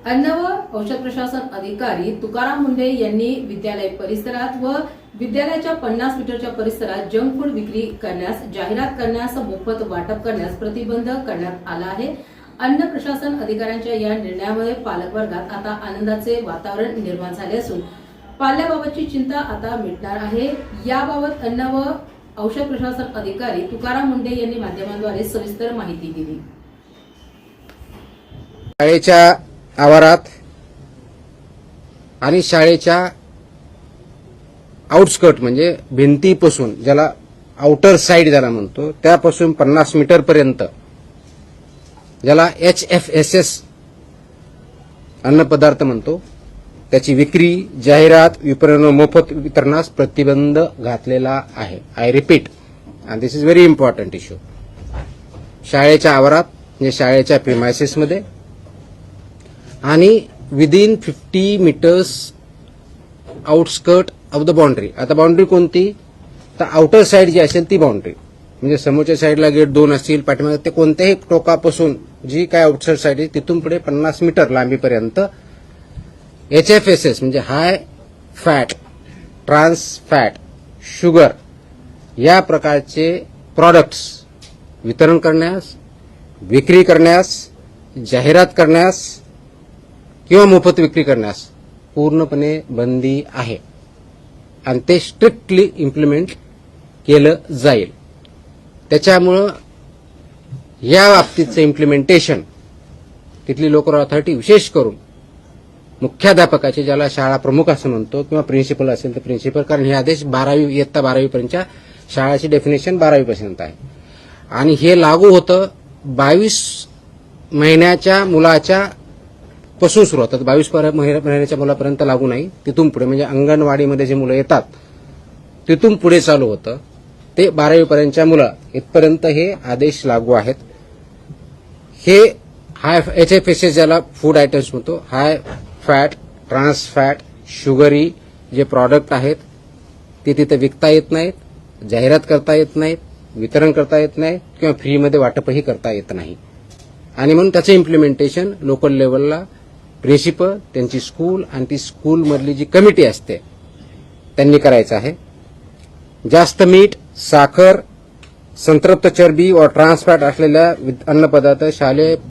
अन्न व औषध प्रशासन अधिकारी तुकाराम मुंडे यांनी विद्यालय परिसरात व विद्यालयाच्या 50 मीटरच्या परिसरात जंक फूड विक्री करण्यास, जाहिरात करण्यास, मोफत वाटप करण्यास प्रतिबंध करण्यात आला आहे। अन्न प्रशासन अधिकाऱ्यांच्या या निर्णयामुळे पालक वर्गात आता आनंदाचे वातावरण निर्माण झाले असून पाल्याबाबतची चिंता आता मिटणार आहे। याबाबत अन्न व औषध प्रशासन अधिकारी तुकाराम मुंडे यांनी माध्यमांद्वारे सविस्तर माहिती दिली। शाळेच्या आवारात आणि शाळेच्या आउटस्कर्ट म्हणजे भिंतीपासून, ज्याला आउटर साइड ज्याला म्हणतो, त्यापासून 50 मीटर पर्यंत, ज्याला HFSS अन्नपदार्थ म्हणतो, त्याची विक्री, जाहिरात, विपणन, मोफत वितरणास प्रतिबंध घातलेला आहे। I repeat, and this is very important issue. शाळेच्या आवारात म्हणजे शाळेच्या प्रिमायसेसमध्ये आणि within 50 metres outskirt of the boundary. आता बाउंड्री कोणती? तर आउटर साइड जी असेल ती बाउंड्री, म्हणजे समोरच्या साइडला गेट 2 असतील, पाठीमागे ते कोणत्याही टोकापासून जी काय आउटसाइड साइड आहे तिथून पुढे 50 मीटर लांबीपर्यंत HFSS म्हणजे high fat, trans fat, sugar या प्रकारचे प्रॉडक्ट्स वितरण करण्यास, विक्री करण्यास, जाहिरात करण्यास किंवा मोफत विक्री करण्यास पूर्णपणे बंदी आहे आणि ते स्ट्रिक्टली इम्प्लिमेंट केलं जाईल। त्याच्यामुळं या बाबतीचं इम्प्लिमेंटेशन तिथली लोकल अथॉरिटी, विशेष करून मुख्याध्यापकाचे, ज्याला शाळा प्रमुख असं म्हणतो, किंवा प्रिन्सिपल असेल तर प्रिन्सिपल, कारण हे आदेश 12वी इयत्ता 12वी पर्यंतच्या शाळाची डेफिनेशन 12वी पर्यंत आहे आणि हे लागू होतं 22 महिन्याच्या मुलाच्या पासून सुरू होतात। 22 महिन्याच्या मुलापर्यंत लागू नाही, तिथून पुढे म्हणजे अंगणवाडीमध्ये जे मुलं येतात तिथून पुढे चालू होतं, ते 12वी पर्यंतच्या मुलं इथपर्यंत हे आदेश लागू आहेत। हे हाय HFSS ज्याला फूड आयटम्स म्हणतो, high fat, trans fat, sugary जे प्रॉडक्ट आहेत ते तिथे विकता येत नाहीत, जाहिरात करता येत नाहीत, वितरण करता येत नाही किंवा फ्रीमध्ये वाटपही करता येत नाही। आणि म्हणून त्याचं इम्प्लिमेंटेशन लोकल लेवलला प्रिन्सिपल, त्यांची स्कूल आणि ती स्कूलमधली जी कमिटी असते त्यांनी करायचं आहे। जास्त मीठ, साखर, संतृप्त चरबी व ट्रान्स फॅट असलेल्या अन्नपदार्थ शालेय